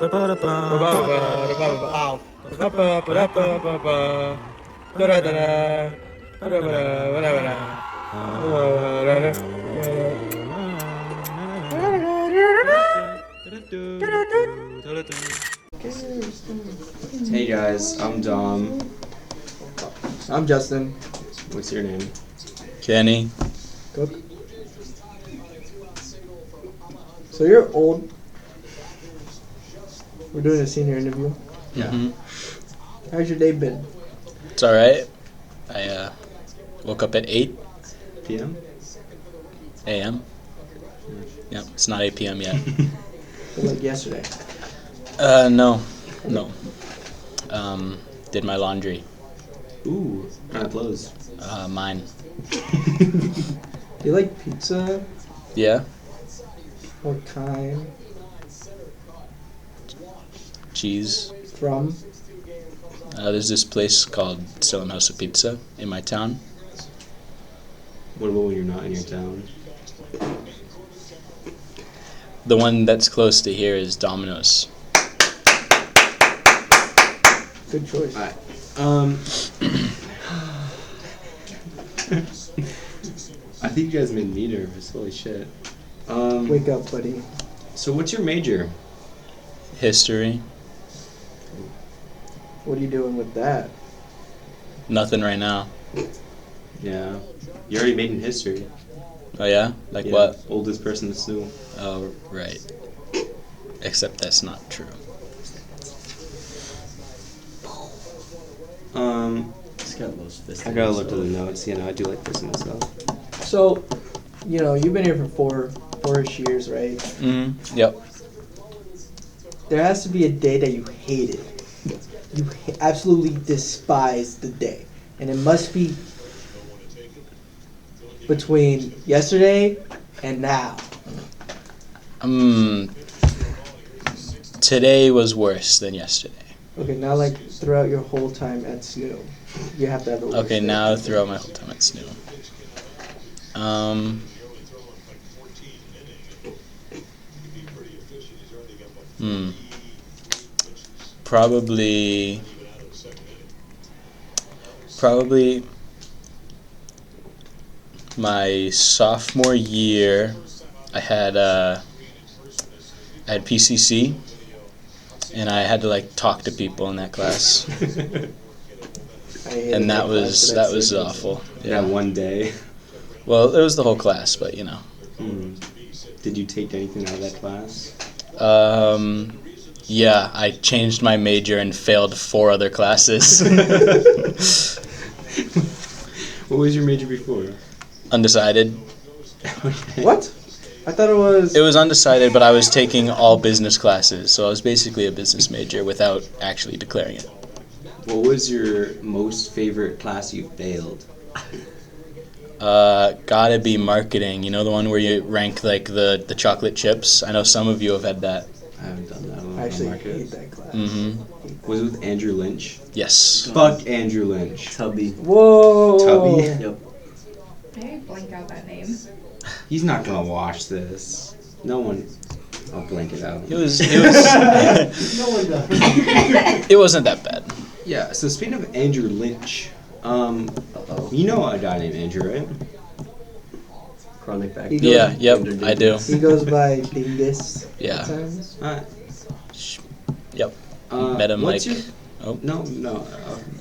Hey guys, I'm Dom. I'm Justin. What's your name? Kenny. Cook. So you're old. We're doing a senior interview. Yeah. Mm-hmm. How's your day been? It's alright. I woke up at 8 PM? a.m. Yep, it's not 8 p.m. yet. Like yesterday. No. Did my laundry. Ooh, what kind of clothes? Mine. Do you like pizza? Yeah. What kind? Cheese. From? There's this place called Still House of Pizza in my town. What about when you're not in your town? The one that's close to here is Domino's. Good choice. Alright. I think you guys made me nervous. Holy shit. Wake up, buddy. So what's your major? History. What are you doing with that? Nothing right now. Yeah. You already made in history. Oh yeah? Like Yeah, what? Oldest person that's new. Oh, right. Except that's not true. I gotta look to the notes. You know, I do like this myself. So, you've been here for four-ish years, right? Mm-hmm. Yep. There has to be a day that you hated. You absolutely despise the day. And it must be between yesterday and now. Today was worse than yesterday. Okay, now like throughout your whole time at SNU, you have to have a worst Okay, day. now throughout my whole time at SNU. Probably my sophomore year, I had PCC, and I had to like talk to people in that class, I hated and that class for was same reason. awful. Yeah, one day. Well, it was the whole class, but you know. Did you take anything out of that class? Yeah, I changed my major and failed 4 other classes. What was your major before? Undecided. What? I thought it was... It was undecided, but I was taking all business classes, so I was basically a business major without actually declaring it. What was your most favorite class you failed? Gotta be marketing. You know the one where you rank like the chocolate chips? I know some of you have had that. I haven't done that one. I actually hate that class. Mm-hmm. Was it with Andrew Lynch? Yes. Fuck Andrew Lynch. Tubby. Whoa! Tubby? Yep. I blank out that name. He's not gonna watch this. No one. I'll blank it out. It was No one does. it wasn't that bad. Yeah, so speaking of Andrew Lynch, you know a guy named Andrew, right? Chronic back. Yeah, yep, I do. He goes by Dingus. Yeah. At times. Yep. Met him what's like your- oh, No.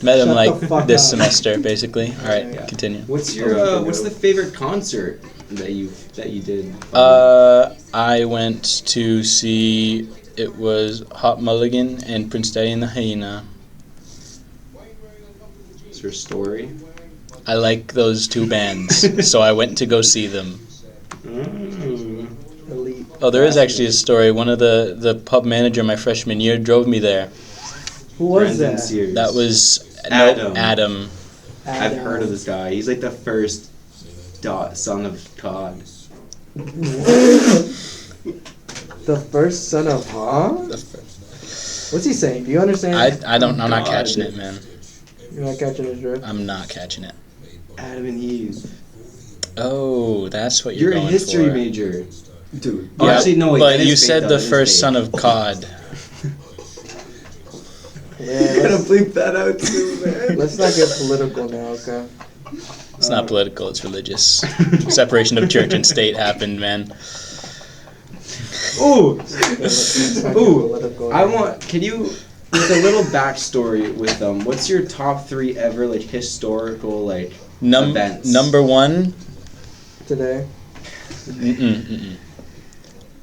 met him Shut like the fuck this up. semester basically. All right, Yeah. continue. What's your what's the favorite concert that you did? I went to see, it was Hot Mulligan and Prince Daddy and the Hyena. Is there a story? I like those 2 bands, so I went to go see them. Elite. Oh, there is actually a story. One of the pub manager my freshman year drove me there. Who was Brandon that? Sears. That was Adam. Adam. I've heard of this guy. He's like the first son of God. The first son of What's he saying? Do you understand? I'm not God. catching it, man. You're not catching his drift? I'm not catching it. Adam and Eve. Oh, that's what You're you're a going history for. major. Dude. Oh, Yeah, actually, no, wait. but that you is fake, said though. the That is first fake. son of God. Yeah, You gotta let's, bleep that out too, man. let's not get political now, okay? It's not political, it's religious. Separation of church and state happened, man. Ooh, Let's not get ooh. political I now. want. Can you, with a little backstory with them? What's your top 3 ever like historical like events? Number 1, Today.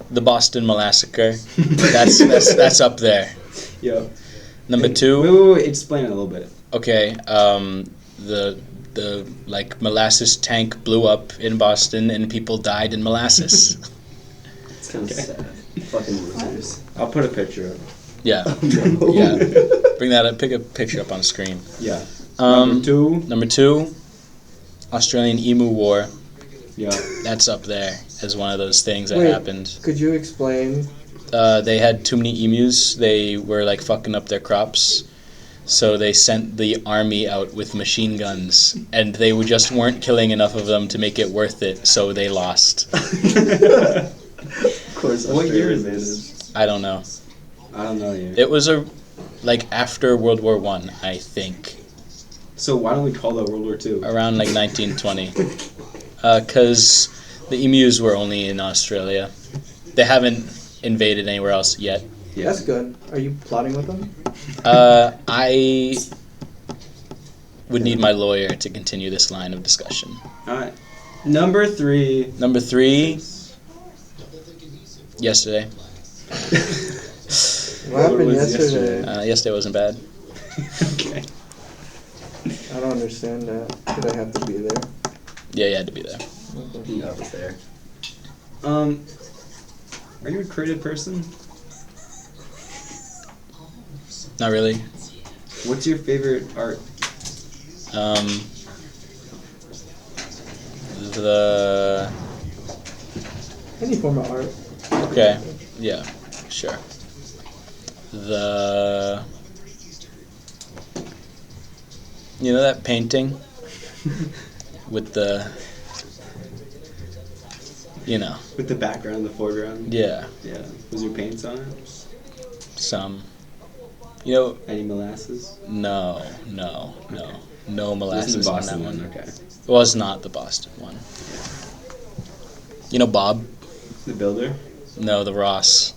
the Boston Massacre. That's up there. Yeah. Number 2, Wait. Explain it a little bit. okay, the like molasses tank blew up in Boston and people died in molasses. It's kind of sad. Fucking losers. I'll put a picture up. Yeah, No. yeah. Bring that up. Pick a picture up on screen. Yeah. Number 2. Number 2, Australian Emu War. Yeah. That's up there as one of those things that Wait. happened. Could you explain? They had too many emus. They were like fucking up their crops. So they sent the army out with machine guns, and they just weren't killing enough of them to make it worth it, so they lost. Of course. What year is Australia this? I don't know. I don't know yet. It was after World War One, I think, So why don't we call that World War II? around like 1920, because the emus were only in Australia. They haven't invaded anywhere else yet. Yeah. That's good. Are you plotting with them? I would need my lawyer to continue this line of discussion. All right. Number 3. Number 3, yesterday. What happened was yesterday? Yesterday wasn't bad. Okay. I don't understand that. Did I have to be there? Yeah, you had to be there. You know, I was there. Are you a creative person? Not really. What's your favorite art? The Any form of art. okay, yeah, sure. The that painting with the With the background, the foreground? yeah, Yeah. Was there paints on it? some Any molasses? no This molasses is the on Boston that one. one. Okay. It was not the Boston one. Bob? The builder? No, the Ross.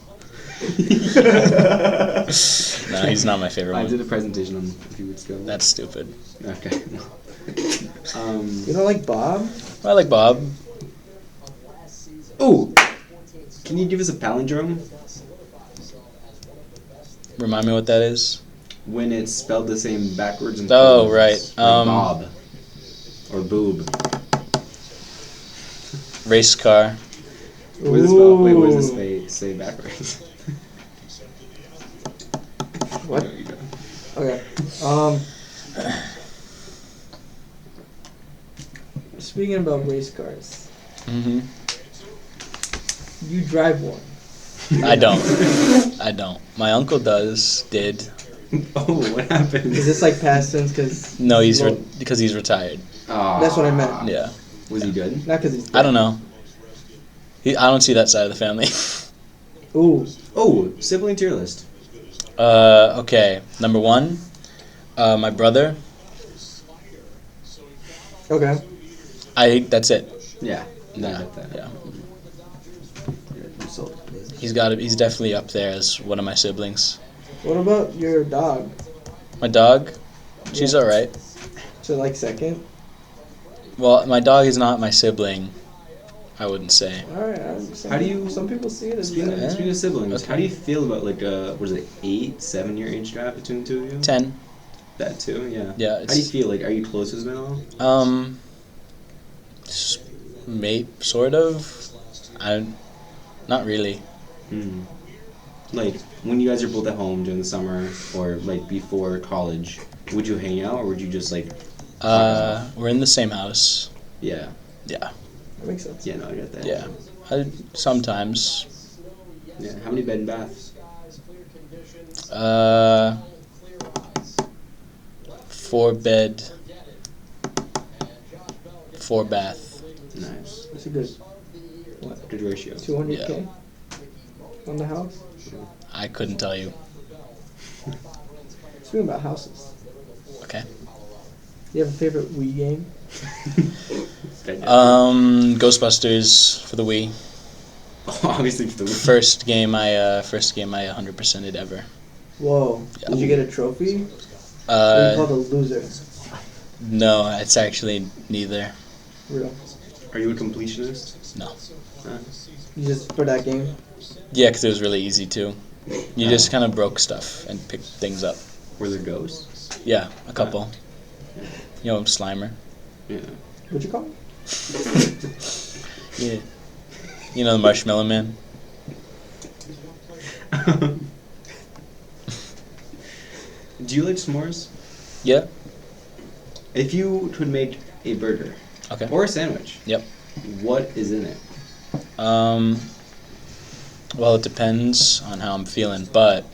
No, he's not my favorite I one. did a presentation on a few weeks ago. That's stupid. Okay. You don't like Bob? I like Bob. Oh, can you give us a palindrome? Remind me what that is. When it's spelled the same backwards and Oh, forwards. right. Like Bob. Or boob. Race car. What is it spelled? Wait, what does this say backwards? What? There you go. Okay. Speaking about race cars, Mm-hmm. you drive one. I don't. I don't. My uncle did. Oh, what happened? Is this like past tense? Because No, because he's retired. That's what I meant. Yeah. Was he good? not because he's. I don't know. I don't see that side of the family. Ooh. Oh, sibling tier list. Okay. Number 1, my brother. Okay. That's it. Yeah. No, I Yeah. get that. Yeah. Result. He's definitely up there as one of my siblings. What about your dog? My dog, she's Yeah. alright. So like second. Well, my dog is not my sibling, I wouldn't say. All right. How do you- Some people see it as Speaking that. of siblings, Okay. how do you feel about like what is it, 8-7 year age gap between the two of you? 10. That too, yeah. Yeah, How do you feel? Like, are you close with them at all? Sort of. Not really. Hmm. Like, when you guys are both at home during the summer or like before college, would you hang out or would you just like? We're in the same house. Yeah. Yeah. That makes sense. Yeah. No, I get that. Yeah. Sometimes. Yeah. How many bed and baths? 4 bed, 4 bath. Nice. That's a good Good ratio. 200K on the house. I couldn't tell you. Speaking about houses, Okay. do you have a favorite Wii game? Ghostbusters for the Wii. Obviously for the First game I 100%ed ever. Whoa. Yeah. Did you get a trophy? Or you called a loser? No, it's actually neither. Real. Are you a completionist? No. You just for that game? Yeah, because it was really easy too. You just kind of broke stuff and picked things up. Were there ghosts? Yeah, a couple. You know, Slimer. Yeah. What'd you call him? Yeah. You know the Marshmallow Man? Do you like s'mores? Yeah. If you could make a burger Okay. or a sandwich, Yep. what is in it? Well, it depends on how I'm feeling, but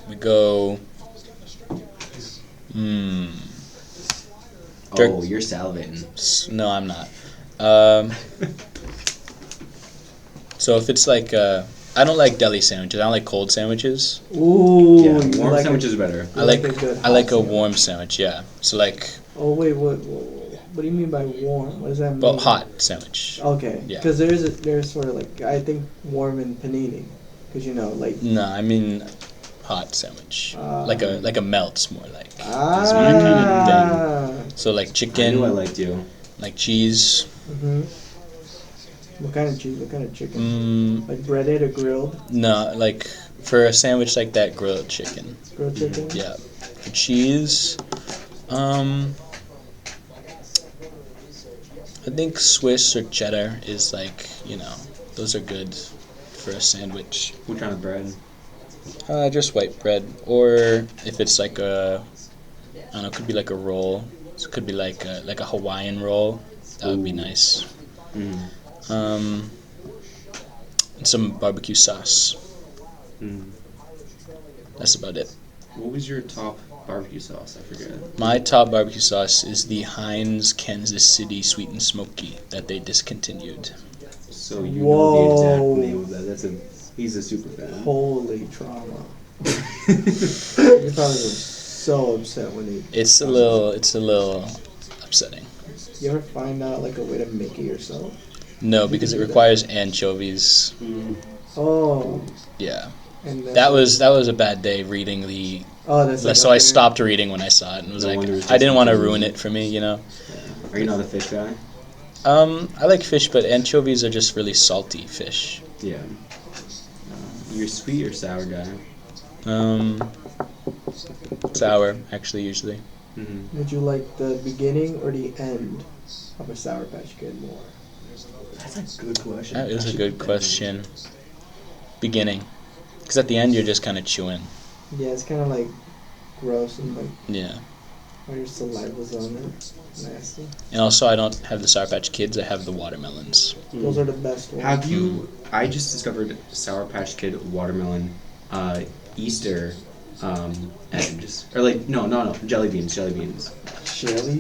we go. Jerk- Oh, you're salivating. No, I'm not. So if it's like, I don't like deli sandwiches. I don't like cold sandwiches. Ooh. Yeah, you warm like sandwiches a, are better. I like a good I like hot a warm sandwich. Yeah. So like, Oh wait, what do you mean by warm? What does that mean? well, hot sandwich. Okay. Yeah. Because there's sort of like I think warm and panini, because like. No, I mean hot sandwich. Like a melts more like. That's my kind Ah. So like I chicken, knew I liked you. like cheese. Mhm. What kind of cheese? What kind of chicken? Like breaded or grilled? No, like for a sandwich like that, grilled chicken. Grilled chicken. Yeah. For cheese, I think Swiss or cheddar is like, those are good for a sandwich. What kind of bread? Just white bread, or if it's like I don't know, it could be like a roll. So it could be like a Hawaiian roll. That would be nice. And some barbecue sauce. That's about it. What was your top barbecue sauce? I forget. My top barbecue sauce is the Heinz Kansas City Sweet and Smoky that they discontinued. So you Whoa. know the exact name of that. He's a super fan. Holy trauma. You probably were so upset when you. It's a little upsetting. You ever find out like a way to make it yourself? No, because it requires anchovies. Oh. Yeah. And then, That was a bad day reading the. Oh, that's like So I stopped reading when I saw it and was No like, wonder it's I didn't want to discontinued. ruin it for me, Are you not a fish guy? I like fish, but anchovies are just really salty fish. Yeah. You're a sweet or sour guy? Sour, actually, usually. Would you like the beginning or the end of a Sour Patch Kid more? That's a good question. That is a good question. Beginning. Because at the end, you're just kind of chewing. Yeah, it's kind of like gross and like Yeah. all your saliva's on it. Nasty. And also, I don't have the Sour Patch Kids, I have the watermelons. Those are the best ones. Have you? I just discovered Sour Patch Kid watermelon, Easter, eggs, or like no, jelly beans.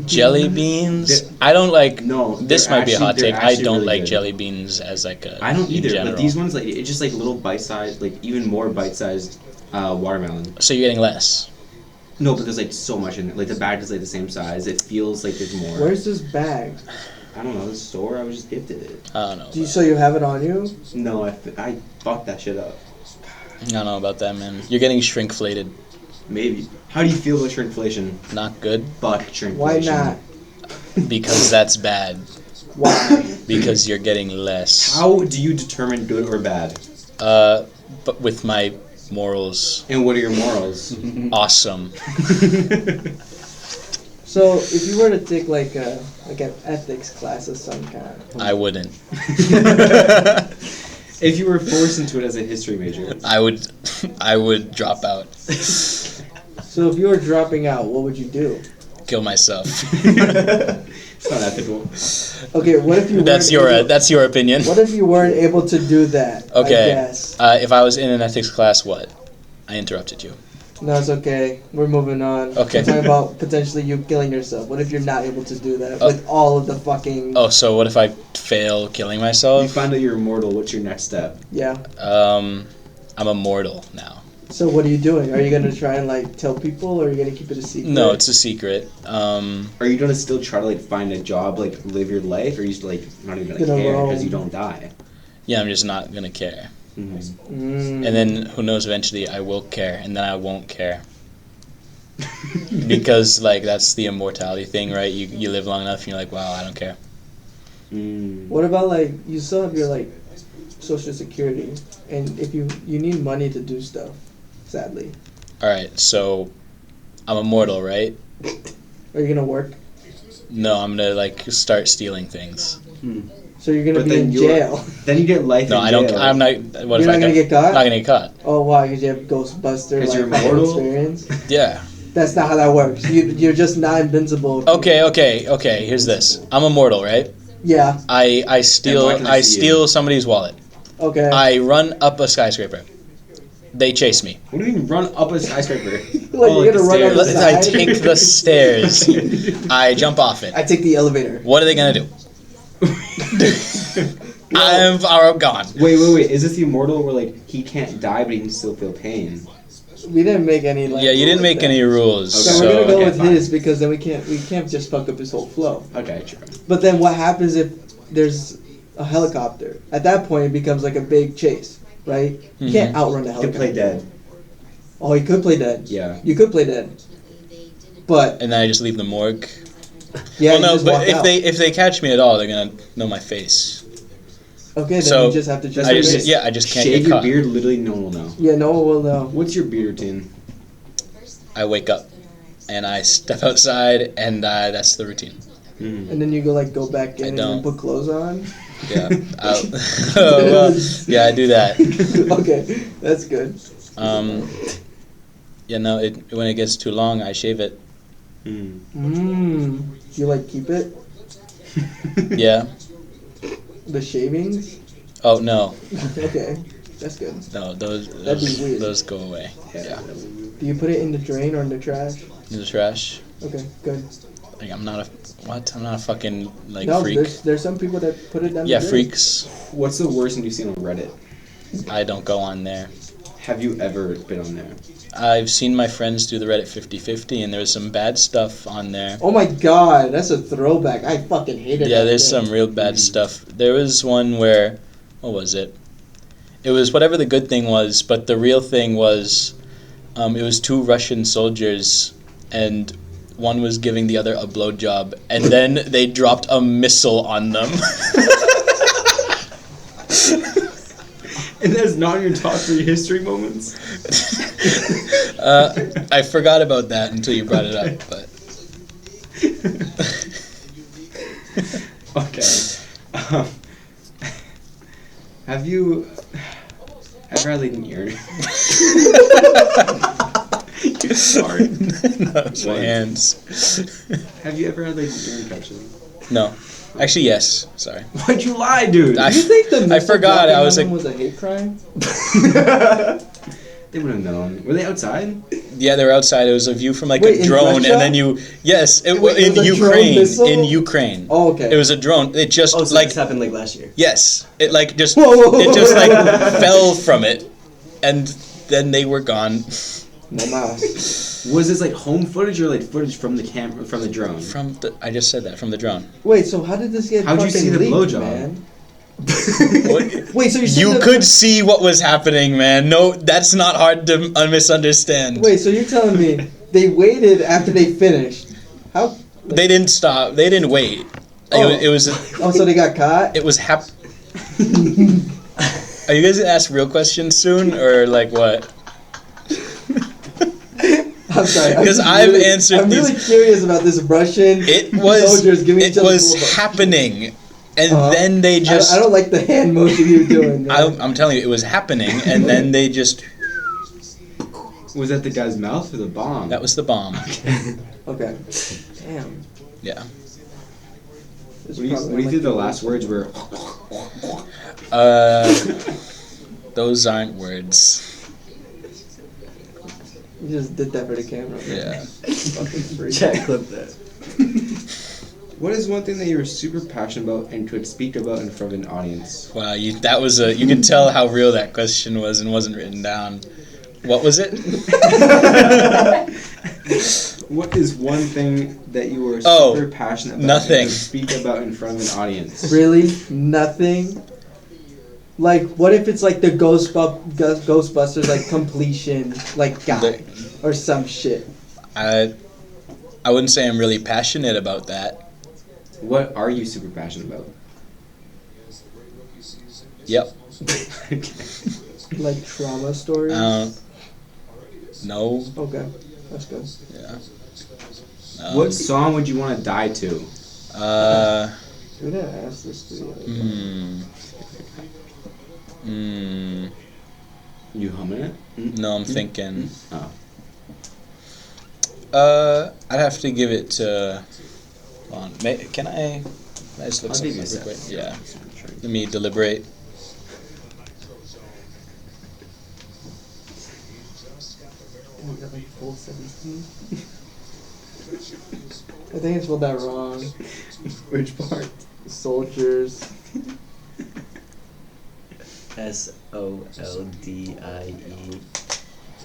Jelly beans? I don't like. No, This they're might be a hot actually- take. they're I actually don't really like good. jelly beans as like a. I don't in either, general. but these ones it's just like little bite-sized, like even more bite-sized watermelon. So you're getting less. No, but there's like so much in it. Like the bag is like the same size. It feels like there's more. Where's this bag? I don't know. The store. I was just gifted it. I don't know. So you have it on you? No, I fucked that shit up. I don't know about that, man. You're getting shrinkflated. Maybe. How do you feel about shrinkflation? Not good. Fuck shrinkflation. Why not? Because that's bad. Why? Because you're getting less. How do you determine good or bad? But with my morals, And what are your morals? awesome. So if you were to take like an ethics class of some kind, I wouldn't. If you were forced into it as a history major. I would drop out. so if you were dropping out, what would you do? Kill myself. It's not ethical. Okay, what if you That's your opinion. What if you weren't able to do that? Okay. I guess. If I was in an ethics class, what? I interrupted you. No, it's okay. We're moving on. Okay. We're talking about potentially you killing yourself. What if you're not able to do that Oh. with all of the fucking... Oh, so what if I fail killing You myself? find out you're immortal. What's your next step? Yeah. I'm immortal now. So what are you doing? Are you going to try and, like, tell people, or are you going to keep it a secret? No, it's a secret. Are you gonna still try to like find a job, like live your life, or are you just like not even gonna Gonna Oh. care roam. because you don't die? Yeah, I'm just not gonna care. Mm-hmm. And then who knows? Eventually, I will care, and then I won't care because like that's the immortality thing, right? You live long enough, and you're like, wow, I don't care. What about, like, you still have your, like, social security, and if you need money to do stuff, sadly. All right, so I'm immortal, right? Are you going to work? No, I'm gonna like start stealing things. So you're going to But be then in you're- jail. Then you get life. No, in I don't. jail. I'm not. What You're if not I gonna get caught? Not gonna get caught. Oh, why? Because you have Ghostbuster, 'Cause like, you're immortal? experience? Yeah. That's not how that works. You're just not invincible. Okay. Here's this. I'm immortal, right? Yeah. I steal. Then why can I I see steal somebody's wallet. Okay. I run up a skyscraper. They chase me. What do you mean run up a skyscraper? You're gonna run up the stairs. I side? take the stairs. I jump off it. I take the elevator. What are they gonna do? I'm gone. Wait. Is this the immortal where like he can't die but he can still feel pain? We didn't make any. Like, Yeah, you didn't rule make with any that. rules. Okay. So, So, we're gonna go okay, with fine. his because then we can't just fuck up his whole flow. Okay, true. But then what happens if there's a helicopter? At that point, it becomes like a big chase, right? You can't outrun the You could helicopter. play dead. Oh, you could play dead. Yeah. You could play dead. But and then I just leave the morgue. yeah, Well, you no, just but walk out. if they catch me at all, they're gonna know my face. Okay, then so you just have to just. I what just it is. I just can't Shave get your caught. beard. Literally, no one will know. Yeah, no one will know. What's your beard routine? I wake up and I step outside, and that's the routine. And then you go back in I and don't. then put clothes on. Yeah. Oh, well, yeah, I do that. Okay, that's good. Yeah, no. When it gets too long, I shave it. Mm. Do you keep it? Yeah. The shavings? Oh no, Okay, that's good. no. Those That'd be weird. those go away. Yeah. Do you put it in the drain or in the trash? In the trash. Okay, good. Like I'm not a fucking No, freak. there's some people that put it down Yeah, the drain. freaks. What's the worst thing you've seen on Reddit? I don't go on there. Have you ever been on there? I've seen my friends do the Reddit 50/50, and there's some bad stuff on there. Oh my god, that's a throwback. I fucking hated Yeah, that there's thing. some real bad stuff. There was one where, what was it? It was whatever the good thing was, but the real thing was, it was two Russian soldiers, and one was giving the other a blowjob, and then they dropped a missile on them. And that's not in your top 3 history moments? I forgot about that until you brought it up, but Okay. Have you ever had like an ear? Sorry. no, it's my What? hands. Have you ever had like an ear infection? No, actually, yes. Sorry. Why'd you lie, dude? I- Do you think the I missile forgot, dropping I was on like- them was a hate crime? They would have known. Were they outside? Yeah, they were outside. It was a view from like Wait, a in drone, Russia? and then yes, it Wait, was in it was a drone Ukraine. missile? In Ukraine, Oh, okay. it was a drone. It just Oh, so like this happened like last year. yes, it like just Whoa, whoa, whoa. it just like fell from it, and then they were gone No mas. Was this like home footage or like footage from the camera from the drone? from the. I just said that from the drone. Wait, so how did this get How'd you fucking see the leaked, blowjob? man? What? Wait, so You could see what was happening, man. No, that's not hard to misunderstand. Wait, so you're telling me they waited after they finished? How? They didn't stop. They didn't wait. Oh. It was. Oh, so they got caught? It was Are you guys gonna ask real questions soon, or like what? I'm sorry. Because I've answered I'm really these- curious about this Russian It was. soldiers giving It each other was blowjobs. happening, and Uh-huh. then they just. I don't like the hand motion you're doing. Man. I'm telling you, it was happening, and then they just. Was that the guy's mouth or the bomb? That was the bomb. Okay. Damn. Yeah. This What do you probably think like the last words were? Those aren't words. You just did that for the camera. Yeah. Fucking freak. Check clip that. What is one thing that you were super passionate about and could speak about in front of an audience? Wow, you can tell how real that question was and wasn't written down. What was it? What is one thing that you were Oh, super passionate about nothing. and could speak about in front of an audience? Really? Nothing? Like, what if it's like the Ghostbusters, like, completion, like, guy? Or some shit. I wouldn't say I'm really passionate about that. What are you super passionate about? Yep. Like, trauma stories? No. Okay, that's good. Yeah. What song would you want to die to? Who did I ask this to the other day? You humming it? No, I'm thinking. Oh. I'd have to give it to. Hold on. Can I just look I'll give something you a up real sec. quick? Yeah. Let me deliberate. Oh, is that like full 17? I think I spelled that wrong. Which part? Soldiers. SOLDIE.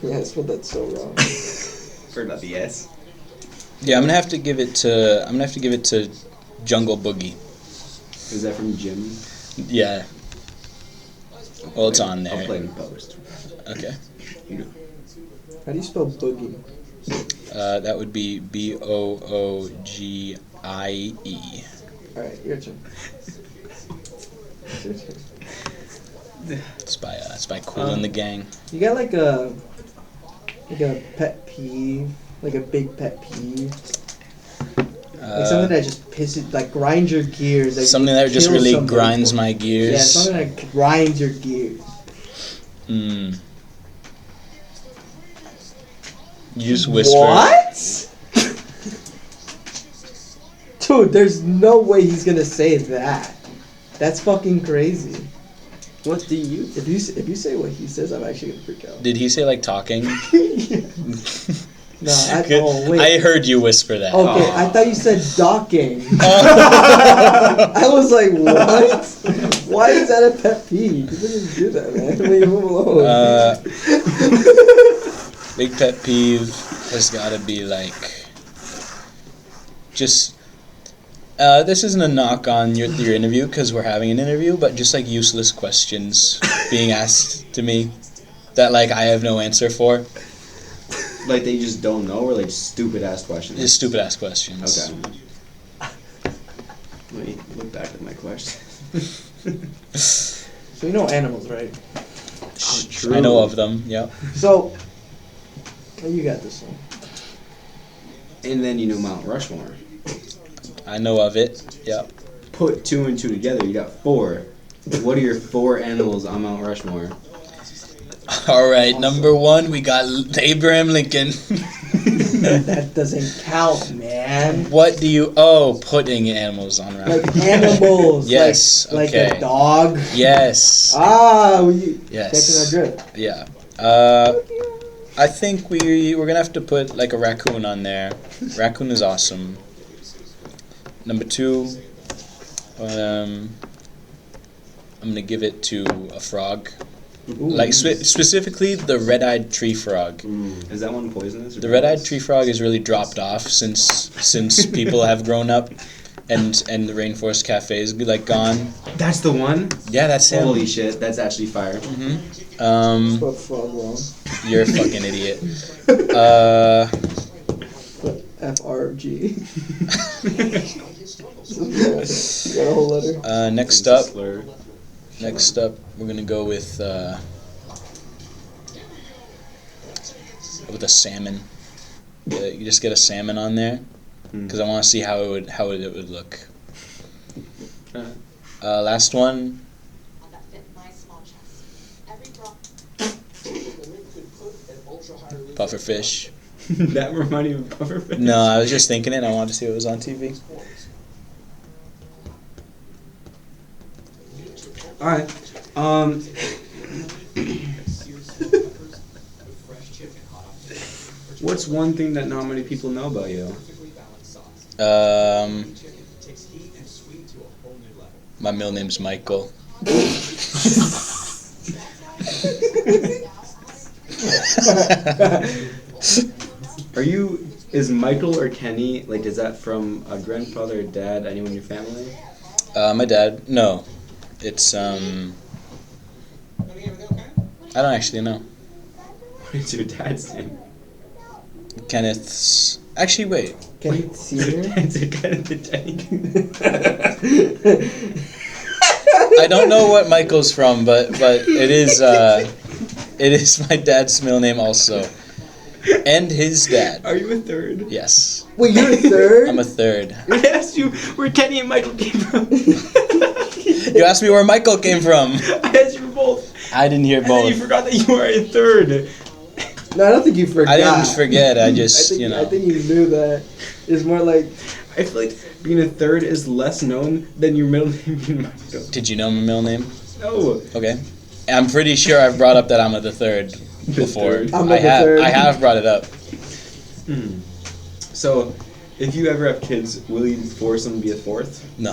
Yeah, I spelled that so wrong. Heard about the S. Yeah, I'm gonna have to give it to Jungle Boogie. Is that from Jim? Yeah. Well, it's on I'll there. play it in post. Okay. You know. How do you spell boogie? That would be BOOGIE. Alright, your turn. Your turn. It's by Cool and the Gang. You got like a pet peeve, like a big pet peeve, like something that just pisses, like grinds your gears. Like Something that just kills really somebody grinds for- my gears. Yeah, something that grinds your gears. You just whisper. What? Dude, there's no way he's gonna say that. That's fucking crazy. What do you? If you say what he says, I'm actually gonna freak out. Did he say like talking? No, oh wait. I heard you whisper that. Okay, Aw. I thought you said docking. I was like, what? Why is that a pet peeve? You didn't do that, man. Leave him alone. Big pet peeve has got to be like, just. This isn't a knock on your interview because we're having an interview, but just like useless questions being asked to me that like I have no answer for. Like they just don't know, or like stupid ass questions. Just stupid ass questions. Okay. Let me look back at my question. So you know animals, right? I know of them. Yep. So, oh, you got this one. And then you know Mount Rushmore. I know of it. Yep. Put 2 and 2 together, you got 4. What are your 4 animals on Mount Rushmore? All right. Number 1, we got Abraham Lincoln. That doesn't count, man. What do you? Oh, putting animals on round. Like animals. Yes, Like okay. a dog. Yes. Yes. Catching our drift. Yeah. I think we're gonna have to put like a raccoon on there. Raccoon is awesome. Number 2, I'm gonna give it to a frog. Ooh. Like specifically the red-eyed tree frog. Is that one poisonous? Or The red-eyed tree frog has really dropped off since people have grown up, and the rainforest cafes be like gone. That's the one? Yeah, that's him. Holy shit, that's actually fire. Spelled frog wrong. You're a fucking idiot. FRG. You got a whole letter. Next up, we're gonna go with a salmon. You just get a salmon on there because I want to see how it would look. Last one. Pufferfish. That reminded you of pufferfish? No, I was just thinking it. And I wanted to see what was on TV. Alright. What's one thing that not many people know about you? My middle name's Michael. Is Michael or Kenny, like, is that from a grandfather or dad, anyone in your family? My dad, no. It's, I don't actually know. What is your dad's name? Kenneth's, actually, wait. Kenneth Senior. Dad's a Kenneth the Tank. I don't know what Michael's from, but it is my dad's middle name also. And his dad. Are you a third? Yes. Wait, you're a third? I'm a third. I asked you where Kenny and Michael came from. You asked me where Michael came from. I asked you for both. I didn't hear And then you both. forgot that you are a third. No, I don't think you forgot. I didn't forget. I just, I think you knew that. It's more like... I feel like being a third is less known than your middle name being Michael. Did you know my middle name? No. Okay. I'm pretty sure I've brought up that I'm the third before. third. I'm I the have. third. I have brought it up. So, if you ever have kids, will you force them to be a fourth? No.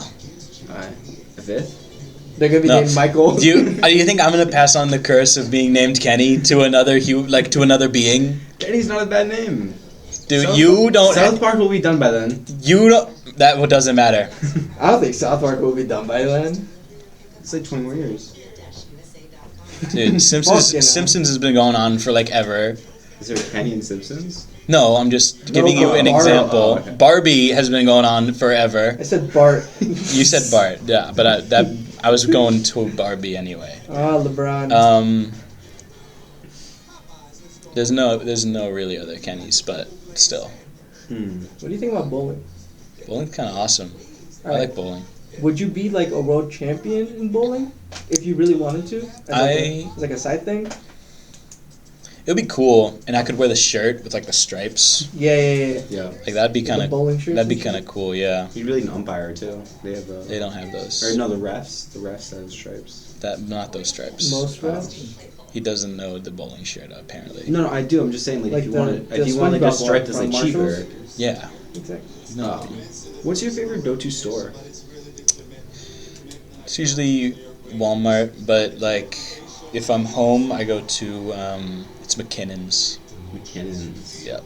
A fifth? They're going to be No. named Michael. Do you think I'm gonna pass on the curse of being named Kenny to another to another being? Kenny's not a bad name. Dude, South you don't. South Park will be done by then. You don't. That doesn't matter. I don't think South Park will be done by then. It's like 20 more years. Dude, Simpsons has been going on for like ever. Is there Kenny and Simpsons? No, I'm just giving you an Bart. example. Oh, okay. Barbie has been going on forever. I said Bart. You said Bart, yeah, but I was going to Barbie anyway. LeBron. There's no really other Kennys, but still, What do you think about bowling? bowling's kind of awesome. I Alright. like bowling. Would you be like a world champion in bowling if you really wanted to? As like a side thing? It would be cool, and I could wear the shirt with like the stripes. Yeah. Yeah. Like that'd be The kind of bowling shirts that'd be and kind of cool. Yeah, You'd really an umpire too. They have they don't have those. or no, the refs. The refs have stripes. Not those stripes. Most reps? He doesn't know the bowling shirt apparently. No, I do. I'm just saying, like, Like if you the- want the if you want like a SpongeBob stripe one that's like from cheaper. Marshalls? Yeah. Exactly. No. What's your favorite go-to store? It's usually Walmart, but like if I'm home, I go to it's McKinnon's. McKinnon's. Yeah.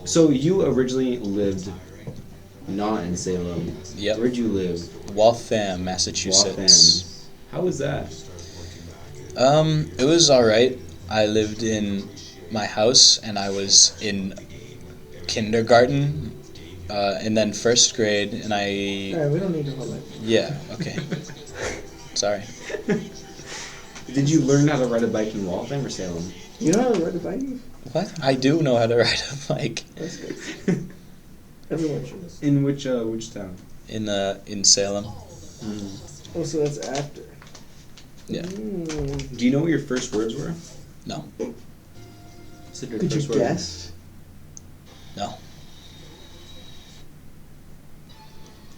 So you originally lived not in Salem. Yep. Where'd you live? Waltham, Massachusetts. Waltham. How was that? It was alright. I lived in my house and I was in kindergarten, and then first grade, and Alright, we don't need to hold it. yeah, okay. Sorry. Did you learn how to ride a bike in Waltham or Salem? You know how to ride a bike? What? I do know how to ride a bike That's good. Everyone should. In which town? in Salem. Oh, so that's after. Yeah. Do you know what your first words were? No. Said your Could you first word. guess? No.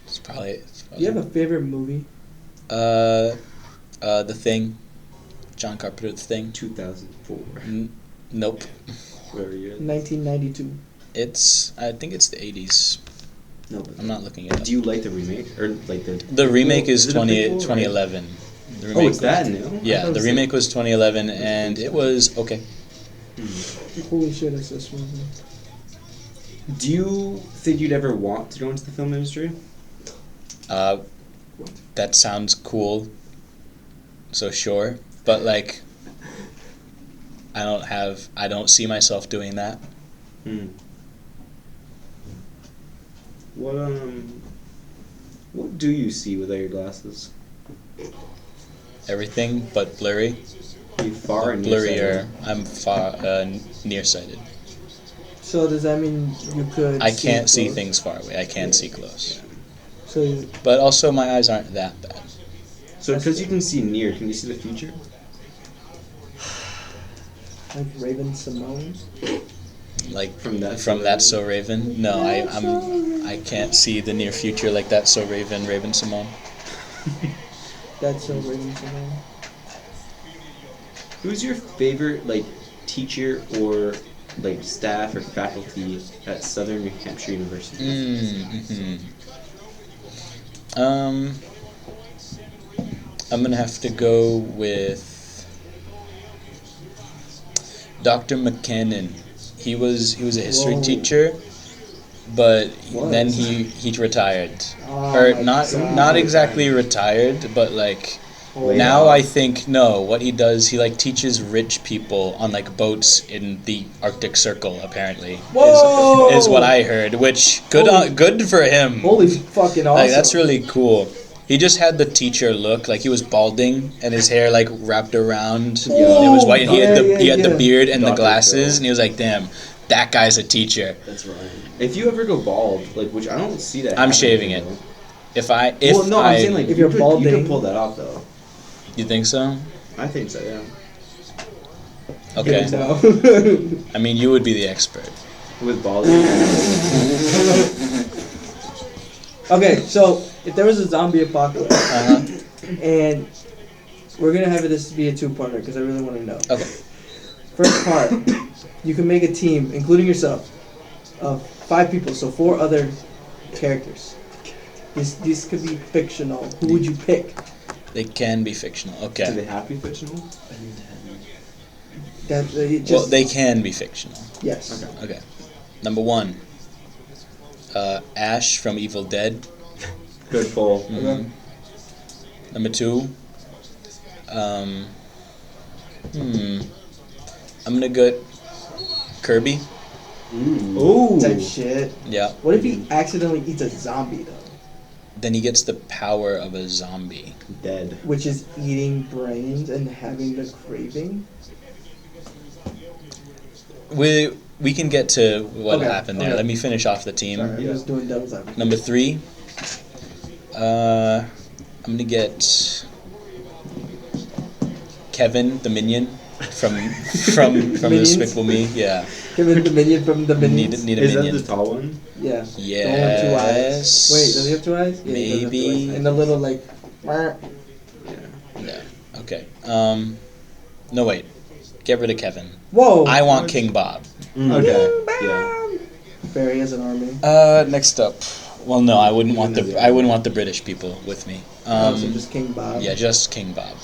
It's probably Do you have a favorite movie? The Thing. John Carpenter, The Thing. 2004. Nope. Whatever year. 1992. I think it's the 80s. No, but I'm not looking at it. do you like the remake or like the? The remake is Is it a prequel, 2011. The Oh, remake it's that new? Yeah, the remake was 2011, and it was okay. Holy shit, it's this movie. Do you think you'd ever want to go into the film industry? That sounds cool. So sure, but like, I don't see myself doing that. What do you see without your glasses? Everything but blurry. Are you far and Blurrier. I'm far nearsighted. So does that mean you could? I can't see close? things far away. I can see close. So you, But also, my eyes aren't that bad. So because you can see near, can you see the future? like Raven Simone. Like From That's from So That's So Raven. No, I can't see the near future like That's So Raven. Raven Simone. That's so Raven Simone. Who's your favorite like teacher or like staff or faculty at Southern New Hampshire University. I'm gonna have to go with Dr. McKinnon. He was a history Whoa. teacher, but Was. then he retired, Oh or my not God. exactly retired, but like. Wait. Now I think what he does, he like teaches rich people on like boats in the Arctic Circle. Apparently, Whoa! is what I heard. Which good for him. Holy fucking awesome! Like that's really cool. He just had the teacher look, like he was balding and his hair like wrapped around. Yeah. It was white, and he had the Yeah. beard and the Dr. glasses, Phil. and he was like, "Damn, that guy's a teacher." That's right. If you ever go bald, like which I don't see that. I'm happening, shaving it. though. If I'm saying like If you're you balding- could pull that off though. you think so? I think so. Yeah. Okay. No. I mean, you would be the expert. With balding. Okay, so if there was a zombie apocalypse, and we're gonna have this be a two-parter because I really want to know. Okay. First part, you can make a team, including yourself, of 5 people, so 4 other characters. These could be fictional. Who would you pick? They can be fictional. Do Okay. they have to be fictional? That just Well, they can be fictional. yes. Okay. Okay. Number 1. Ash from Evil Dead. Good pull. Okay. Number 2. I'm gonna go Kirby. Ooh. Type shit. Yeah. What if he accidentally eats a zombie though? Then he gets the power of a zombie. Dead. Which is eating brains and having the craving. We can get to what Okay, happened there. okay. Let me finish off the team. Sorry, I'm just doing devil's advocate. Number 3. I'm gonna get Kevin the Minion from Minions? Despicable Me. Yeah. Kevin the minion from the minions. Need a Is minion. that the tall one? Yeah. Yes. The one with 2 eyes. Wait, does he have 2 eyes? Yeah, he does have 2 eyes. Maybe. And the little like. Yeah. Yeah. Okay. No wait. Get rid of Kevin. Whoa. I want King Bob. Okay. Yeah. Barry has an army. Next up. Well, no, I wouldn't want the British people with me. So just King Bob. Yeah, just King Bob.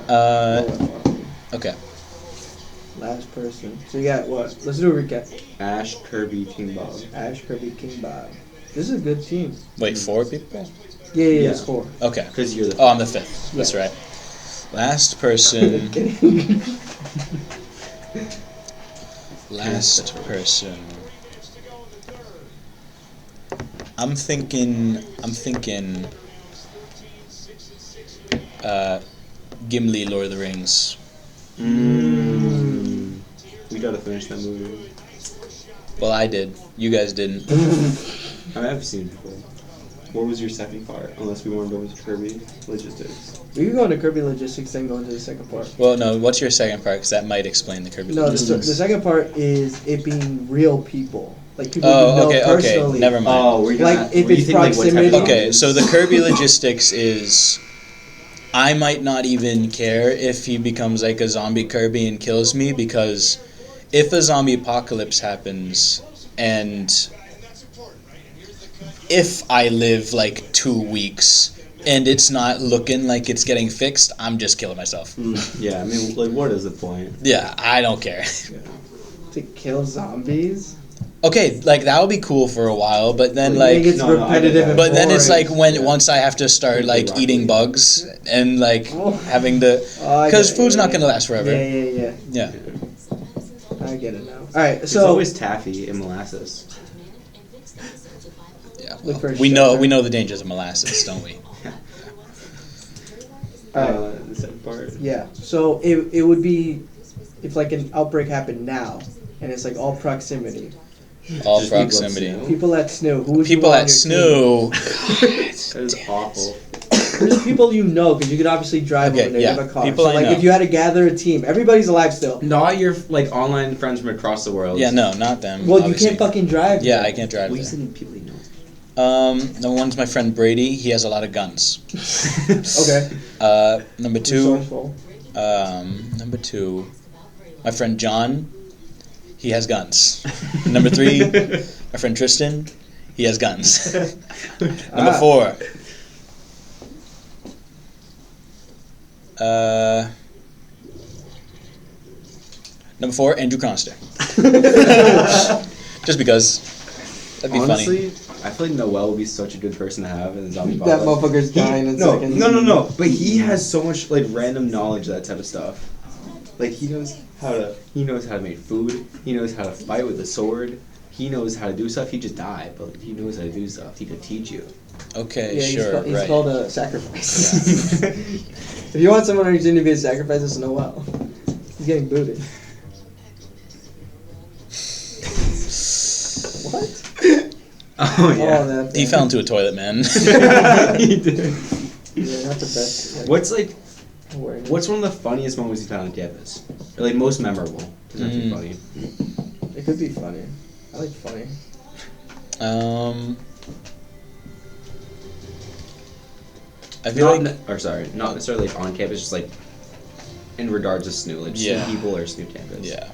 Oh, Okay. last person. So you got what? Let's do a recap. Ash, Kirby, King Bob. Ash, Kirby, King Bob. This is a good team. Wait, 4 people? Yeah, Yeah. it's 4. Okay. Because you're the. Oh, I'm the 5th. That's Yeah. right. Last person. Last person. I'm thinking. Gimli, Lord of the Rings. We gotta finish that movie. Well, I did. You guys didn't. I have seen it before. What was your second part? Unless we want to go with Kirby Logistics. We can go into Kirby Logistics, then go into the second part. Well, no. What's your second part? Because that might explain the Kirby. No, the Logistics. second part is it being real people. Like people Oh, you know okay, personally. okay. Never mind. Oh, we're gonna. Like, if were you it's thinking, like, what type of proximity- Okay, so the Kirby Logistics is, I might not even care if he becomes like a zombie Kirby and kills me, because if a zombie apocalypse happens and if I live like 2 weeks and it's not looking like it's getting fixed, I'm just killing myself. Yeah, I mean, like, what is the point? Yeah, I don't care. To kill zombies. Okay, like that would be cool for a while, but then It like gets No, no, I get repetitive that. and but then it's boring. like when Yeah. once I have to start like Rocket eating League. bugs and like Oh. having to, Oh, I because get it, food's yeah, not yeah. gonna last forever. Yeah. Yeah. I get it now. All right, There's so always taffy and molasses. Yeah. Look for a we know shelter. the dangers of molasses, don't we? all right. The second part. Yeah. So it would be if like an outbreak happened now, and it's like all proximity. All Just people at proximity. Snow. People at Snow. Who would you People want at on your team? Snoo. That is awful. There's people you know because you could obviously drive Okay, over there. yeah. You have a car. People so I like know. if you had to gather a team, everybody's alive still. Not your like online friends from across the world. Yeah, no, not them. Well, obviously. you can't fucking drive. Yeah, there. I can't drive What you there. saying? People you know. Number one's my friend Brady. He has a lot of guns. Okay. Number 2. Resourceful. Number 2. My friend John, he has guns. Number 3, my friend Tristan, he has guns. Number 4. Number 4, Andrew Cronster. Just because. That'd be Honestly, funny. I feel like Noel would be such a good person to have in the zombie That apocalypse. motherfucker's dying in no, seconds. No. But he has so much like random knowledge, that type of stuff. Like he knows how to make food. He knows how to fight with a sword. He knows how to do stuff. He just died, but he knows how to do stuff. He could teach you. Okay, Yeah, sure, he's right. called a sacrifice. If you want someone who's going to be a sacrifice, it's Noel. He's getting booted. What? Oh yeah. Oh, that He fell into a toilet, man. He did. Yeah, not the best. Like, What's awareness. one of the funniest moments you've had on campus? Or like most memorable? Doesn't have to be funny. It could be funny. I like funny. I feel Not necessarily like on campus, just like in regards to SNU, like Yeah. SNU people or SNU campus. yeah.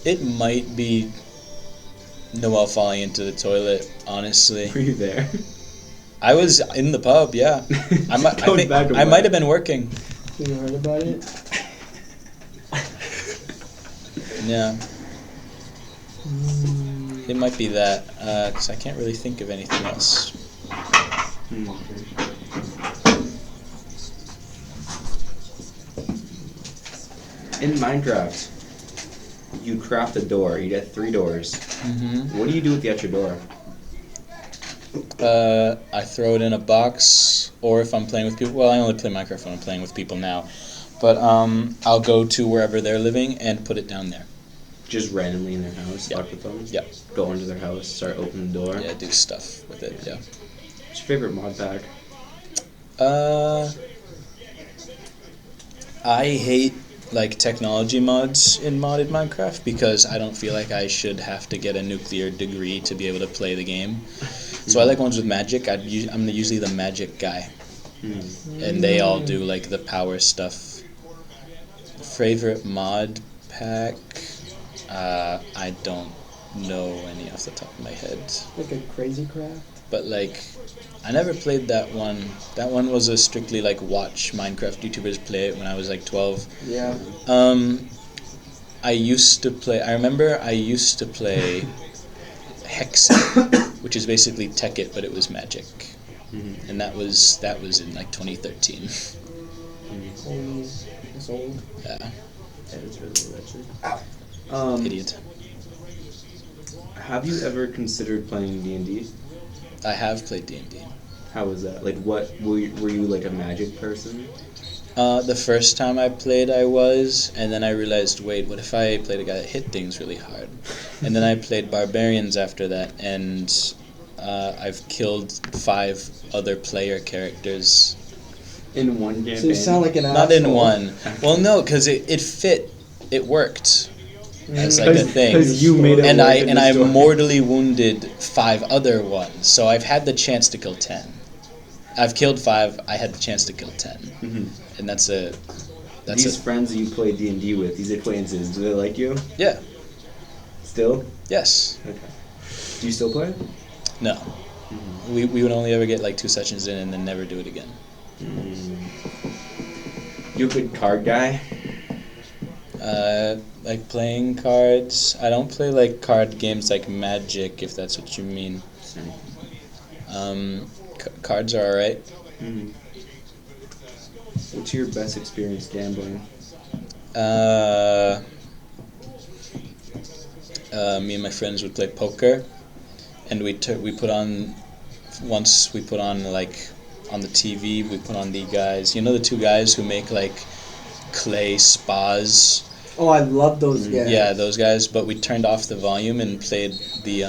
It might be Noel falling into the toilet, honestly. Were you there? I was in the pub, yeah. I Going back to might work. have been working. You heard about it? Yeah. It might be that, because I can't really think of anything else. In Minecraft, you craft a door. You get 3 doors. Mm-hmm. What do you do with the extra door? I throw it in a box, or if I'm playing with people, well, I only play Minecraft when I'm playing with people now, but I'll go to wherever they're living and put it down there. Just randomly in their house, Yeah. lock with them? Yeah. Go into their house, start opening the door? Yeah, do stuff with it, yeah. What's your favorite mod pack? I hate like technology mods in modded Minecraft because I don't feel like I should have to get a nuclear degree to be able to play the game. So I like ones with magic. I'm usually the magic guy, and they all do like the power stuff. Favorite mod pack? I don't know any off the top of my head. Like a crazy craft? But like, I never played that one. That one was a strictly like watch Minecraft YouTubers play it when I was like 12. Yeah. I remember I used to play Hex, which is basically Tekkit, but it was magic. And that was in like 2013. It's old. Yeah, That is really wretched. idiot. Have you ever considered playing D&D? I have played D&D. How was that? Like, what were you like a magic person? The first time I played, I was, and then I realized, wait, what if I played a guy that hit things really hard? And then I played Barbarians after that, and I've killed 5 other player characters. In one campaign? So you sound like an Not asshole. in one. Well, no, because it fit. It worked. That's like a thing. Because you made it And work I in the story. mortally wounded 5 other ones, so I've had the chance to kill 10. I've killed 5. I had the chance to kill 10, and that's These friends that you play D&D with, these acquaintances, do they like you? Yeah. Still? Yes. Okay. Do you still play? No. We would only ever get like 2 sessions in and then never do it again. You a good card guy? Like playing cards. I don't play like card games like Magic, if that's what you mean. Cards are alright. What's your best experience gambling? Me and my friends would play poker, and we put on like on the TV. We put on the guys. You know the 2 guys who make like clay spas. Oh, I love those guys. Yeah, those guys. But we turned off the volume and played the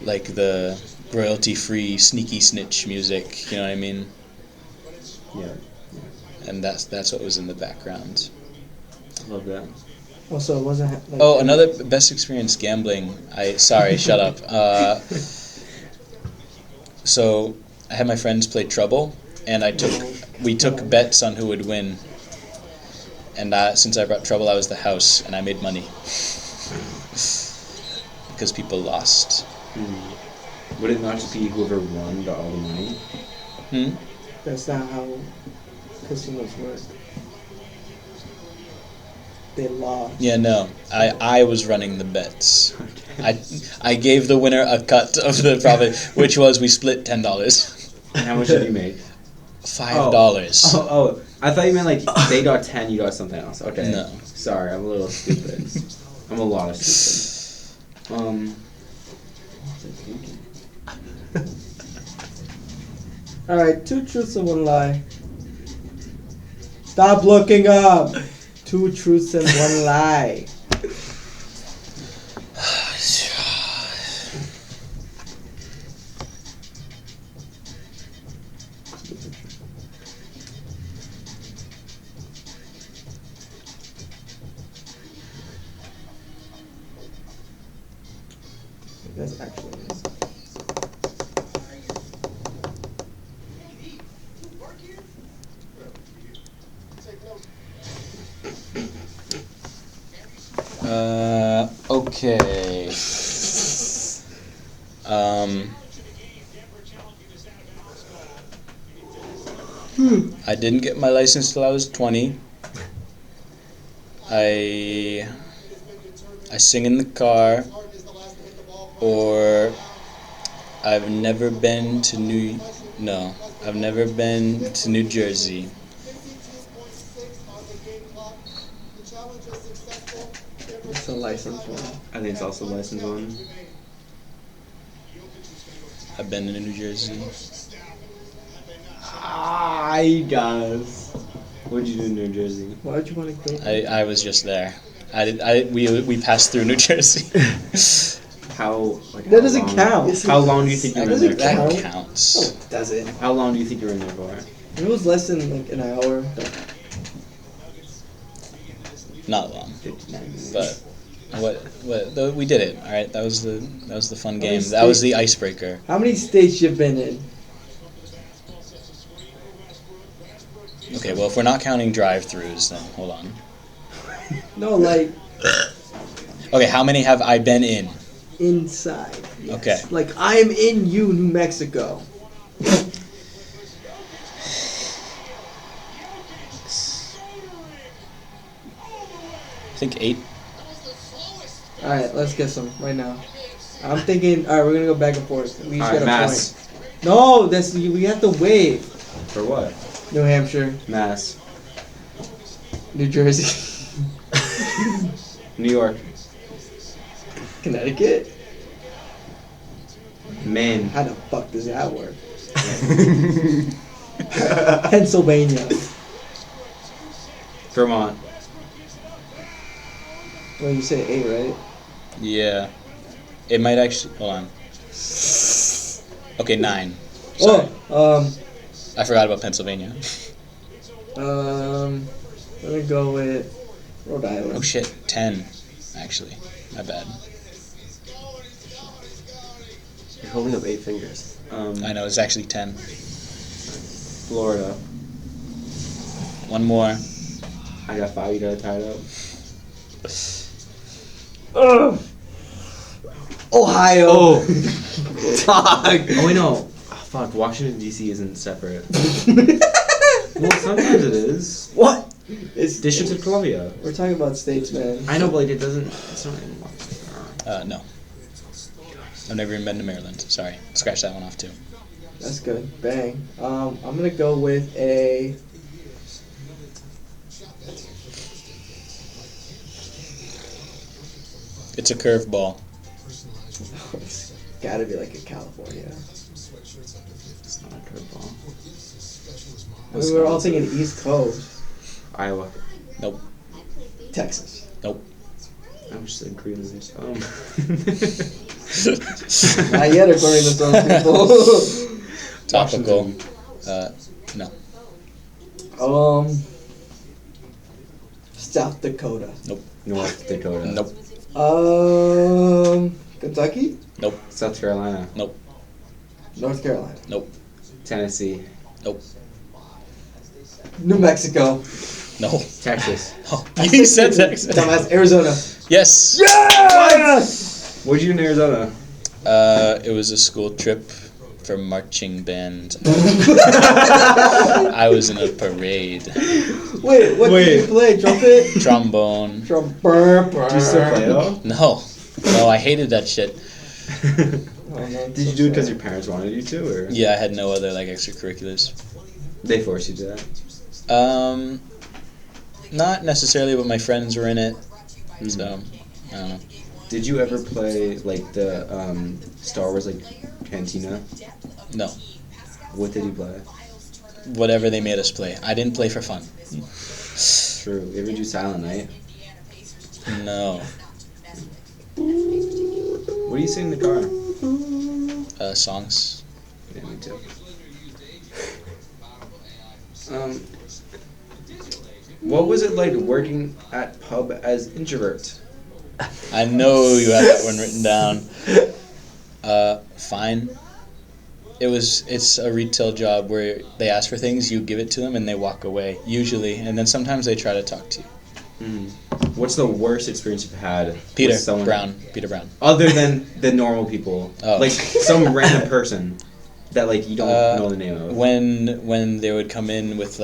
like the royalty-free sneaky snitch music. You know what I mean? Yeah. And that's what was in the background. Love that. Oh, so it wasn't like... Oh, another best experience gambling. Shut up. So I had my friends play Trouble, and we took bets on who would win. And since I brought trouble, I was the house, and I made money because people lost. Would it not just be whoever won got all the money? That's not how casinos work. They lost. Yeah, no. I was running the bets. I gave the winner a cut of the profit, which was we split $10. And how much did you make? $5. Oh, I thought you meant like they got 10, you got something else. Okay. No. Sorry, I'm a little stupid. I'm a lot of stupid. What was I thinking? Alright, 2 truths and 1 lie. Stop looking up! 2 truths and 1 lie. That's actually nice. Okay. I didn't get my license till I was 20. I sing in the car, or I've never been to New Jersey. It's a license one. I think it's also a license one. I've been to New Jersey. I guess. What did you do in New Jersey? Why would you want to go? I was just there. We passed through New Jersey. How That doesn't count. How long do you think you were in there That for? count. counts. No, it doesn't. How long do you think you were in there for? If it was less than like an hour. Not long, 59 minutes. but we did it. All right, that was the fun many game. That was states- the icebreaker. How many states you've been in? Okay, well, if we're not counting drive-throughs, then hold on. No, like Okay, how many have I been in? inside. Yes. Okay. Like I'm in New Mexico. I think 8. All right, let's get some right now. I'm thinking. All right, we're gonna go back and forth. We each All get right, a Mass. point. No, that's we have to wait. For what? New Hampshire, Mass. New Jersey, New York. Connecticut. Maine. How the fuck does that work? Pennsylvania. Vermont. Well, you said 8, right? Yeah. It might actually... Hold on. Okay, 9. Sorry. Oh, I forgot about Pennsylvania. let me go with Rhode Island. Oh, shit. 10, actually. My bad. You're holding up 8 fingers. I know, it's actually 10. Florida. One more. I got 5. You got it tied up. Ohio. Oh, wait, no. Oh, fuck. Washington D.C. isn't separate. Well, sometimes it is. What? It's District of Columbia. We're talking about states, man. I know, but like, it doesn't. It's not. No. I've never even been to Maryland. Sorry. Scratch that one off, too. That's good. Bang. I'm gonna go with a. It's a curveball. It's gotta be like a California. It's not a curveball. We were all thinking East Coast. Iowa. Nope. Texas. Nope. I was just agreeing with this. Not yet, according to some people. Topical. Washington. No. South Dakota. North Dakota. Nope. Kentucky. Nope. South Carolina. Nope. North Carolina. Nope. Tennessee. Nope. New Mexico. No. Texas. Oh, you said Texas. Dumbass. Arizona. Yes. Yes! What'd you do in Arizona? It was a school trip for marching band. I was in a parade. Wait, what did you play? Trumpet? Trombone. Trumpet. Do you still play though? No, I hated that shit. Oh, no, Did you do it because your parents wanted you to, or Yeah, I had no other like extracurriculars. they forced you to that? Not necessarily, but my friends were in it, so I don't know. Did you ever play like the Star Wars like Cantina? No, What did you play? whatever they made us play. I didn't play for fun. True. You ever do Silent Night? No, What do you sing in the car? songs. Yeah, me too. What was it like working at pub as introvert? I know you have that one written down. Fine. It's a retail job where they ask for things, you give it to them, and they walk away, usually. And then sometimes they try to talk to you. What's the worst experience you've had Peter with someone Brown. other than the normal people? Oh. Like some random person that like you don't know the name of. When they would come in with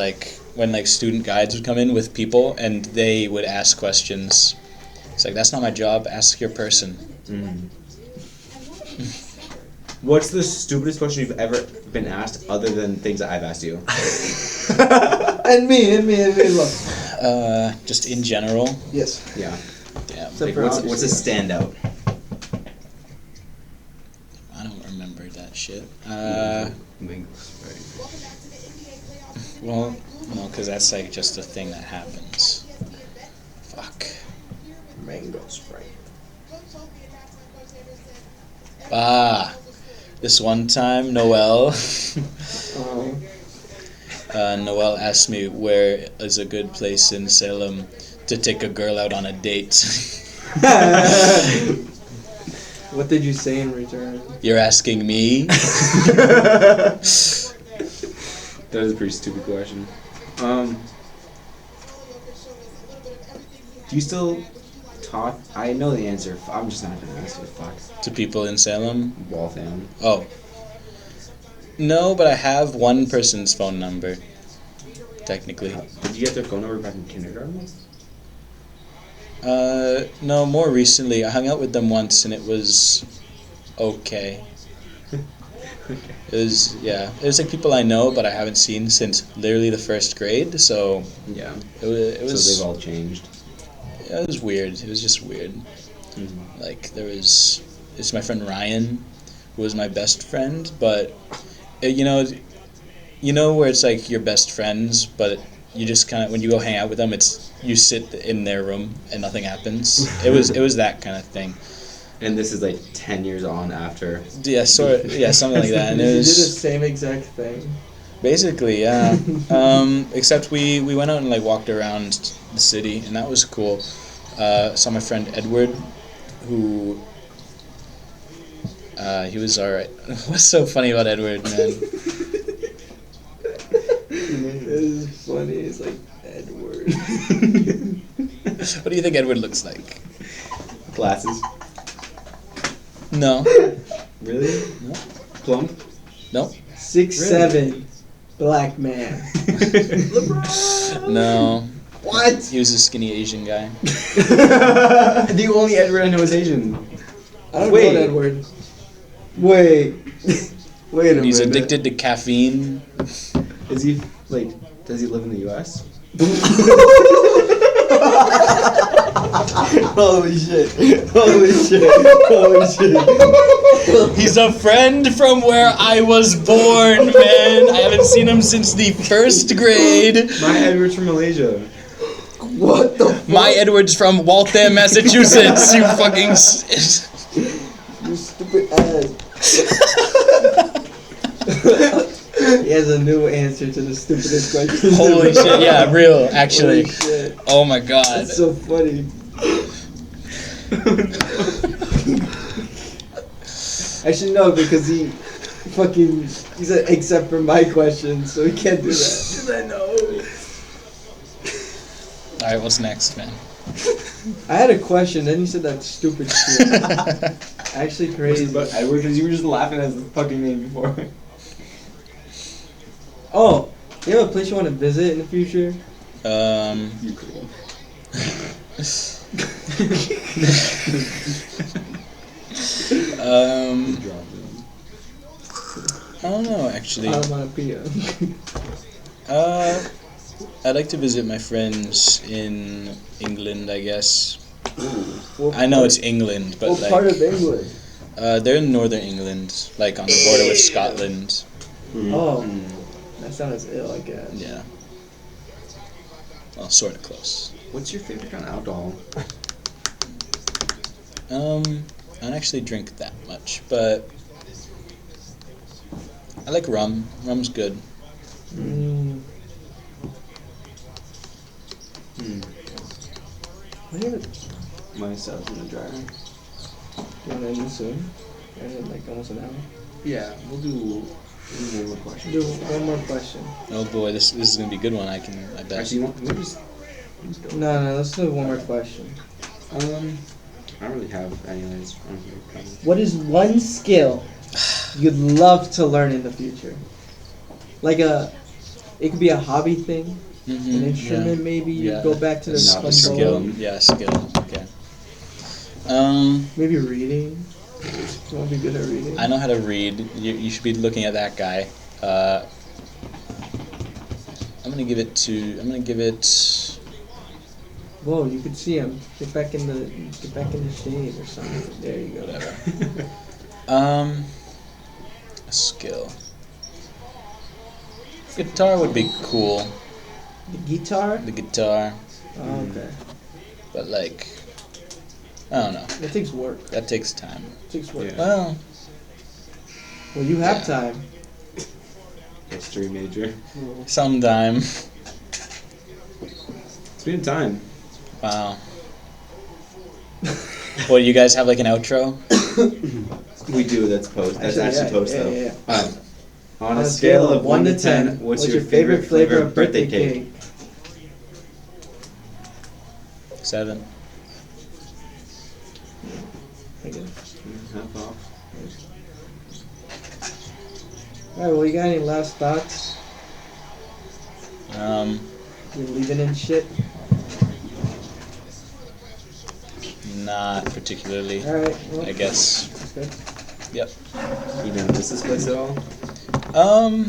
when student guides would come in with people and they would ask questions. It's like, that's not my job, ask your person. What's the stupidest question you've ever been asked other than things that I've asked you? And me, look. Just in general. Yes. Yeah. Yeah. Except Like, for what's obviously- a standout? I don't remember that shit. Well, no, because that's like just a thing that happens. Fuck. Mango Sprite. This one time, Noel. Um, Noel asked me where is a good place in Salem to take a girl out on a date. what did you say in return? You're asking me? That was a pretty stupid question. Do you still talk? I know the answer. I'm just not gonna ask you. Fuck. To people in Salem? Waltham. Oh. No, but I have one person's phone number. Technically. Did you get their phone number back in kindergarten? No, more recently. I hung out with them once and it was okay. It was like people I know but I haven't seen since literally the first grade, so Yeah. it was So they've all changed. yeah, it was weird. It was just weird. Like it's my friend Ryan, who was my best friend, but you know where it's like your best friends, but you just kind of, when you go hang out with them, it's you sit in their room and nothing happens. It was that kind of thing. And this is like 10 years on after. Yeah, something like that. And it You did the was same exact thing. basically, yeah. Except we went out and like walked around the city, and that was cool. Saw my friend Edward, who he was alright. What's so funny about Edward, man? It's funny. It's like Edward. What do you think Edward looks like? Glasses. No. Really? No. Plump? No. 6'7", black man. No. What? He was a skinny Asian guy. The only Edward I know is Asian. I don't Wait. know Edward. Wait. Wait a minute. He's addicted to caffeine. Is he, like, does he live in the U.S.? Holy shit. Holy shit. Holy shit. He's a friend from where I was born, man. I haven't seen him since the first grade. My Edward's from Malaysia. What the fuck? My Edward's from Waltham, Massachusetts. You fucking. You stupid ass. He has a new answer to the stupidest question. Holy shit! Yeah, real. Actually. Holy shit. Oh my god. That's so funny. Actually, no, because Fucking, he said, except for my question, so he can't do that. I know. All right, what's next, man? I had a question, then you said that stupid shit. Actually Which crazy. is about Edward, because you were just laughing at his fucking name before. Oh, you have a place you want to visit in the future? Ukraine. I don't know actually. Onomatopoeia. I'd like to visit my friends in England, I guess. What I know part- it's England, but what like part of England? they're in northern England, like on the border with Scotland. Oh, that sounds ill, I guess. Yeah. Well, sort of close. What's your favorite kind of alcohol? I don't actually drink that much, but I like rum. Rum's good. Mm. What do you have- My stuff's in the dryer. You want to end this soon? End it like almost an hour? Yeah, we'll do one more question. Do one more question. Oh boy, this is gonna be a good one. I bet. Actually, you want, we just... No, let's do one more question. I don't really have anyways. I don't really have What is one skill you'd love to learn in the future? Like it could be a hobby thing, Mhm, an instrument maybe. You Yeah. go back to the Not a trombone. skill. Yeah, skill. Okay. Maybe reading. You want to be good at reading? I know how to read. You should be looking at that guy. I'm gonna give it. Whoa, you could see him. Get back in the shade or something. There you go. Whatever. A skill. Guitar would be cool. The guitar? The guitar, Oh, okay. but like, I don't know. That takes work. That takes time. It takes work. Yeah. Well, Well, you have Yeah. time. History major. sometime. It's been time. Wow. Well, you guys have like an outro? We do, that's post. That's actually post though. Yeah. On a scale of 1 to 10, what's your favorite flavor of birthday cake? 7. I guess. Half off. Alright, well, you got any last thoughts? You're leaving in shit? Not particularly. Alright, well, I guess. that's good. Yep. You don't miss this place at all?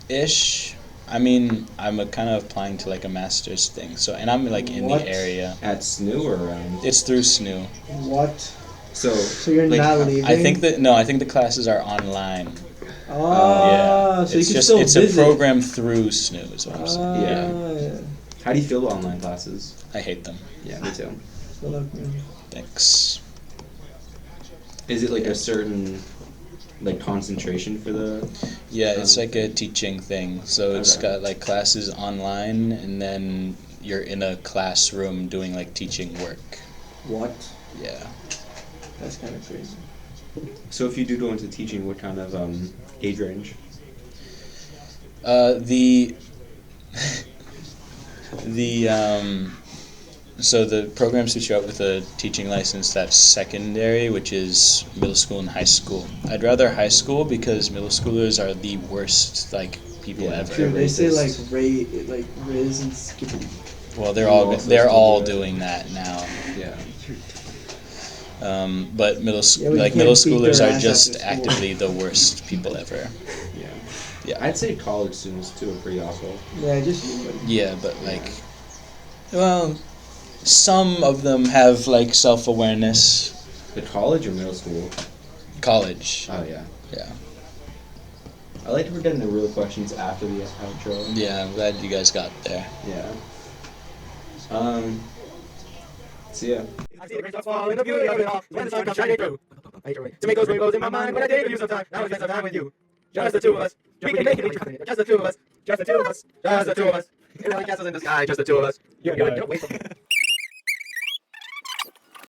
Ish. I mean, I'm kind of applying to like a master's thing. So, and I'm like in What? the area. At SNU or around? It's through SNU. What? So you're like, not leaving? I think the classes are online. Oh, Yeah. so It's you can just still it's visit. a program through SNU is what I'm saying. Yeah. Yeah. How do you feel about online classes? I hate them. Yeah, me too. So look, man. Thanks. Is it like a certain like concentration for the? Yeah, it's like a teaching thing. So it's Okay. got like classes online, and then you're in a classroom doing like teaching work. What? Yeah. That's kind of crazy. So if you do go into teaching, what kind of age range? So the program suits you out with a teaching license that's secondary, which is middle school and high school. I'd rather high school because middle schoolers are the worst like people Yeah, ever. True, they say like racist. Riz and Skippy. Well, They're all all do it. doing that now. Yeah. But middle Yeah, but you middle can't beat schoolers their are ass just after school. actively the worst people ever. Yeah. Yeah. I'd say college students too are pretty awful. Yeah, just you, buddy. Yeah, but like, well, some of them have like self-awareness. The college or middle school? College. Oh yeah. Yeah. I like we're getting the real questions after the outro. Yeah, I'm glad you guys got there. Yeah. See ya. I see the great stars fall in the beauty of it all. When the sun comes shining through. Tomatoes, rainbows in my mind, but I take you some time. Now I spend some time with you. Just the two of us. We can make it. Just the two of us. Just the two of us. Just the two of us. And now the castles in the sky. Just the two of us. You're wait for me.